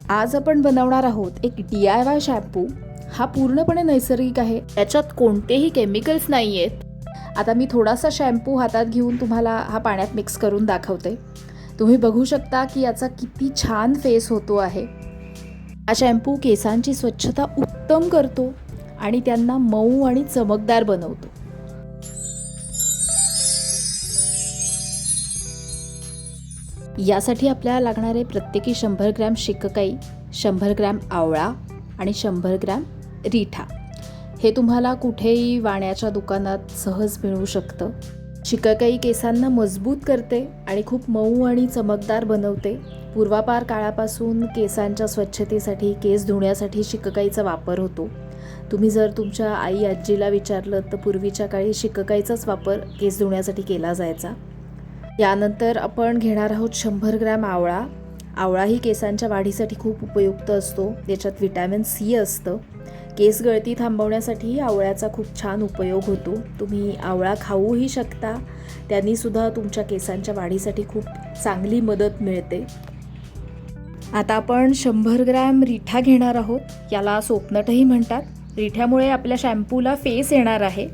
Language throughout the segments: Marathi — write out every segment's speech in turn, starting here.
आज आपण बनवणार आहोत एक DIY शॅम्पू। हा पूर्णपणे नैसर्गिक आहे, याच्यात कोणतेही केमिकल्स नाही आहेत। आता मी थोडासा शॅम्पू हातात घेऊन तुम्हाला हा पाण्यात मिक्स करून दाखवते। तुम्ही बघू शकता की याचा किती छान फेस होतो आहे। हा शॅम्पू केसांची स्वच्छता उत्तम करतो आणि त्यांना मऊ आणि चमकदार बनवतो। यासाठी आपल्याला लागणारे प्रत्येकी 100 ग्रॅम शिककाई, 100 ग्रॅम आवळा आणि 100 ग्रॅम रिठा। हे तुम्हाला कुठेही वाण्याच्या दुकानात सहज मिळू शकतं। शिककाई केसांना मजबूत करते आणि खूप मऊ आणि चमकदार बनवते। पूर्वापार काळापासून केसांच्या स्वच्छतेसाठी, केस धुण्यासाठी शिककाईचा वापर होतो। तुम्ही जर तुमच्या आई आजीला विचारलं तर पूर्वीच्या काळी शिककाईचाच वापर केस धुण्यासाठी केला जायचा। यानंतर आपण घेणार आहोत 100 ग्रॅम आवळा। आवळा ही केसांच्या वाढीसाठी खूप उपयुक्त असतो। याच्यात व्हिटॅमिन C असतं। केस गळती थांबवण्यासाठी आवळ्याचा खूप छान उपयोग होतो। तुम्ही आवळा खाऊही शकता, त्यांनी सुद्धा तुमच्या केसांच्या वाढीसाठी खूप चांगली मदत मिळते। आता आपण 100 ग्रॅम रिठा घेणार आहोत। याला सोपनटही म्हणतात। रिठ्यामुळे आपल्या शॅम्पूला फेस येणार आहे।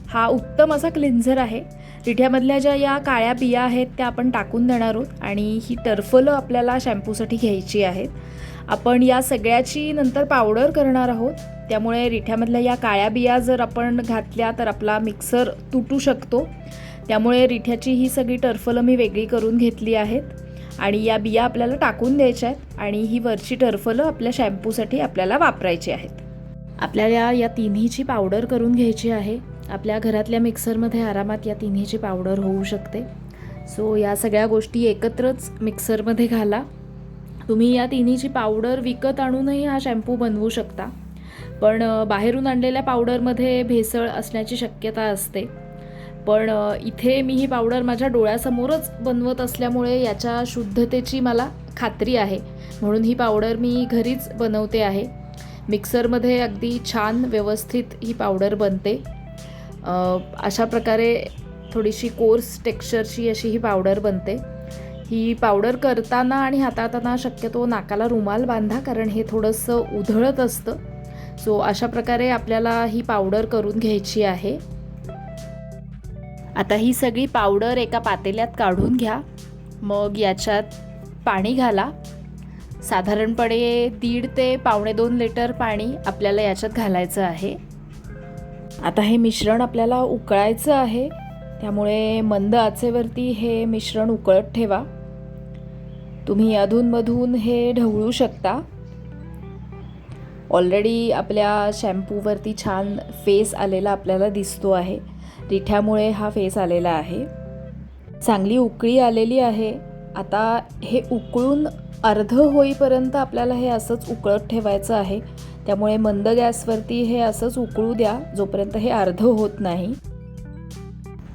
हा उत्तम असा क्लिन्झर आहे। रिठ्यामधल्या ज्या या काळ्या बिया आहेत त्या आपण टाकून देणार आहोत आणि ही टरफलं आपल्याला शॅम्पूसाठी घ्यायची आहेत। आपण या सगळ्याची नंतर पावडर करणार आहोत, त्यामुळे रिठ्यामधल्या या काळ्या बिया जर आपण घातल्या तर आपला मिक्सर तुटू शकतो। त्यामुळे रिठ्याची ही सगळी टरफलं मी वेगळी करून घेतली आहेत आणि या बिया आपल्याला टाकून द्यायच्या आहेत आणि ही वरची टरफलं आपल्या शॅम्पूसाठी आपल्याला वापरायची आहेत। आपल्याला या तिन्हीची पावडर करून घ्यायची आहे। आपल्या घरातल्या मिक्सरमध्ये आरामात या तिन्हीची पावडर होऊ शकते। सो या सगळ्या गोष्टी एकत्रच मिक्सरमध्ये घाला। तुम्ही या तिन्हीची पावडर विकत आणूनही हा शॅम्पू बनवू शकता, पण बाहेरून आणलेल्या पावडरमध्ये भेसळ असण्याची शक्यता असते। पण इथे मी ही पावडर माझ्या डोळ्यासमोरच बनवत असल्यामुळे याच्या शुद्धतेची मला खात्री आहे, म्हणून ही पावडर मी घरीच बनवते आहे। मिक्सरमध्ये अगदी छान व्यवस्थित ही पावडर बनते। अशा प्रकारे थोडीशी कोर्स टेक्स्चरची अशी ही पावडर बनते। ही पावडर करताना आणि हाताळताना शक्यतो नाकाला रुमाल बांधा, कारण हे थोडंसं उधळत असतं। सो अशा प्रकारे आपल्याला ही पावडर करून घ्यायची आहे। आता ही सगळी पावडर एका पातेल्यात काढून घ्या। मग याच्यात पाणी घाला। साधारणपणे 1.5 ते 1.25 लिटर पाणी आपल्याला याच्यात घालायचं आहे। आता हे मिश्रण आपल्याला उकळायचं आहे, त्यामुळे मंद आचेवरती हे मिश्रण उकळत ठेवा। तुम्ही अधूनमधून हे ढवळू शकता। ऑलरेडी आपल्या शॅम्पूवरती छान फेस आलेला आपल्याला दिसतो आहे। रिठ्यामुळे हा फेस आलेला आहे। चांगली उकळी आलेली आहे। आता हे उकळून अर्ध होईपर्यंत आपल्याला हे असंच उकळत ठेवायचं आहे। त्यामुळे मंद गॅसवरती हे असंच उकळू द्या जोपर्यंत हे अर्ध होत नाही।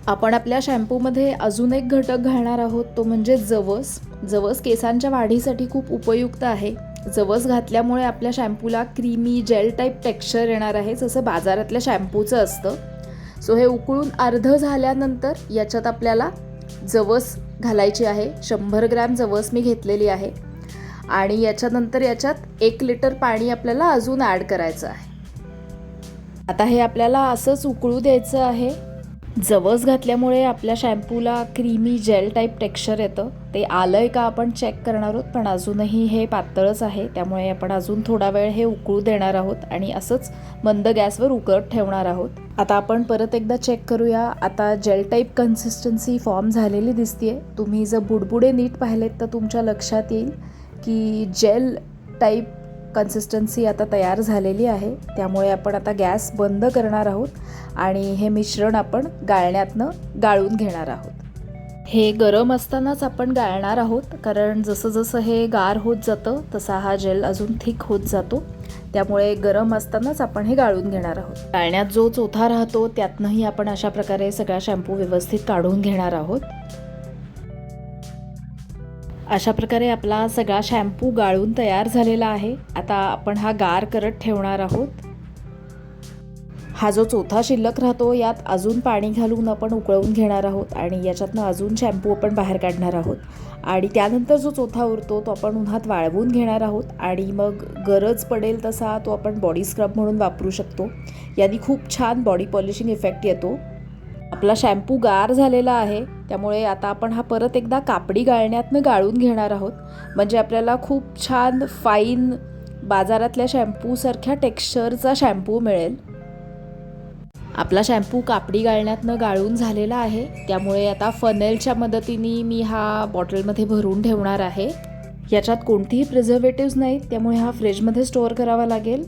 आपण आपल्या शॅम्पूमध्ये अजून एक घटक घालणार आहोत, तो म्हणजे जवस। जवस केसांच्या वाढीसाठी खूप उपयुक्त आहे। जवस घातल्यामुळे आपल्या शॅम्पूला क्रीमी जेल टाईप टेक्स्चर येणार आहे, जसं बाजारातल्या शॅम्पूचं असतं। सो हे उकळून अर्ध झाल्यानंतर याच्यात आपल्याला जवस घालायची आहे। 100 ग्रॅम जवस मी घेतलेली आहे आणि याच्यानंतर याच्यात 1 लिटर पाणी आपल्याला अजून ॲड करायचं आहे। आता हे आपल्याला असंच उकळू द्यायचं आहे। जवस घातल्यामुळे आपल्या शॅम्पूला क्रीमी जेल टाईप टेक्स्चर येतं। ते आलंय का आपण चेक करणार आहोत, पण अजूनही हे पातळच आहे, त्यामुळे आपण अजून थोडा वेळ हे उकळू देणार आहोत आणि असंच मंद गॅसवर उकळत ठेवणार आहोत। आता आपण परत एकदा चेक करूया। आता जेल टाईप कन्सिस्टन्सी फॉर्म झालेली दिसतीये। तुम्ही जर बुडबुडे नीट पाहिलेत तर तुमच्या लक्षात येईल की जेल टाईप कन्सिस्टन्सी आता तयार झालेली आहे। त्यामुळे आपण आता गॅस बंद करणार आहोत आणि हे मिश्रण आपण गाळण्यातनं गाळून घेणार आहोत। हे गरम असतानाच आपण गाळणार आहोत, कारण जसं जसं हे गार होत जातं तसा हा जेल अजून थिक होत जातो। त्यामुळे गरम असतानाच आपण हे गाळून घेणार आहोत। गाळण्यात जो चोथा राहतो त्यातनंही आपण अशा प्रकारे सगळा शॅम्पू व्यवस्थित काढून घेणार आहोत। अशा प्रकारे आपला सगळा शॅम्पू गाळून तयार झालेला आहे। आता आपण हा गार करत ठेवणार आहोत। हा जो चौथा शिल्लक राहतो यात अजून पाणी घालून आपण उकळवून घेणार आहोत आणि याच्यातनं अजून शॅम्पू आपण बाहेर काढणार आहोत. आणि त्यानंतर जो चौथा उरतो तो आपण उन्हात वाळवून घेणार आहोत आणि मग गरज पडेल तसा तो आपण बॉडी स्क्रब म्हणून वापरू शकतो. याने खूप छान बॉडी पॉलिशिंग इफेक्ट येतो. आपला शॅम्पू गार झालेला आहे, त्यामुळे आता आपण हा परत एकदा कापडी गाळण्यातनं गाळून घेणार आहोत. म्हणजे आपल्याला खूप छान फाईन बाजारातल्या शॅम्पूसारख्या टेक्स्चरचा शॅम्पू मिळेल. आपला शॅम्पू कापडी गाळण्यातनं गाळून झालेला आहे, त्यामुळे आता फनेलच्या मदतीने मी हा बॉटलमध्ये भरून ठेवणार आहे. याच्यात कोणतीही प्रिझर्वेटिव्स नाहीत, त्यामुळे हा फ्रीजमध्ये स्टोअर करावा लागेल.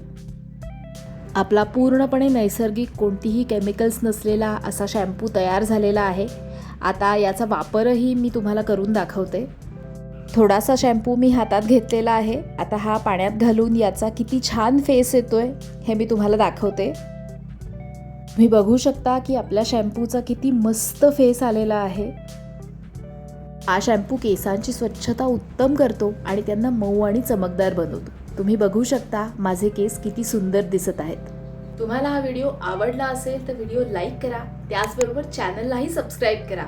आपला पूर्णपणे नैसर्गिक कोणतीही केमिकल्स नसलेला असा शॅम्पू तयार झालेला आहे. आता याचा वापरही मी तुम्हाला करून दाखवते. थोडासा शॅम्पू मी हातात घेतलेला आहे. आता हा पाण्यात घालून याचा किती छान फेस येतोय हे मी तुम्हाला दाखवते. तुम्ही बघू शकता की आपल्या शॅम्पूचा किती मस्त फेस आलेला आहे. हा शॅम्पू केसांची स्वच्छता उत्तम करतो आणि त्यांना मऊ आणि चमकदार बनवतो. तुम्ही बघू शकता माझे केस किती सुंदर दिसत आहेत. तुम्हाला हा व्हिडिओ आवडला असेल तर व्हिडिओ लाईक करा, त्याचबरोबर चॅनललाही सबस्क्राईब करा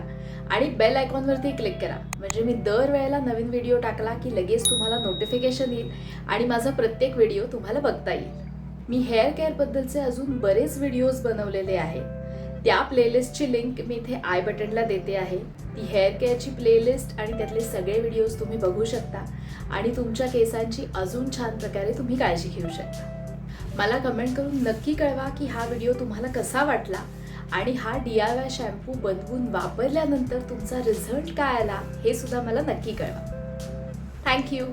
आणि बेल आयकॉनवरती क्लिक करा. म्हणजे मी दर वेळेला नवीन व्हिडिओ टाकला की लगेच तुम्हाला नोटिफिकेशन येईल आणि माझा प्रत्येक व्हिडिओ तुम्हाला बघता येईल. मी हेअर केअरबद्दलचे अजून बरेच व्हिडिओज बनवलेले आहे. त्या प्लेलिस्टची लिंक मी इथे आय बटनला देते आहे. ती हेअर केअरची प्लेलिस्ट आणि त्यातले सगळे व्हिडिओज तुम्ही बघू शकता आणि तुमच्या केसांची अजून छान प्रकारे तुम्ही काळजी घेऊ शकता. मला कमेंट करून नक्की कळवा की हा व्हिडिओ तुम्हाला कसा वाटला आणि हा DIY शॅम्पू बनवून वापरल्यानंतर तुमचा रिझल्ट काय आला हे सुद्धा मला नक्की कळवा. थँक्यू.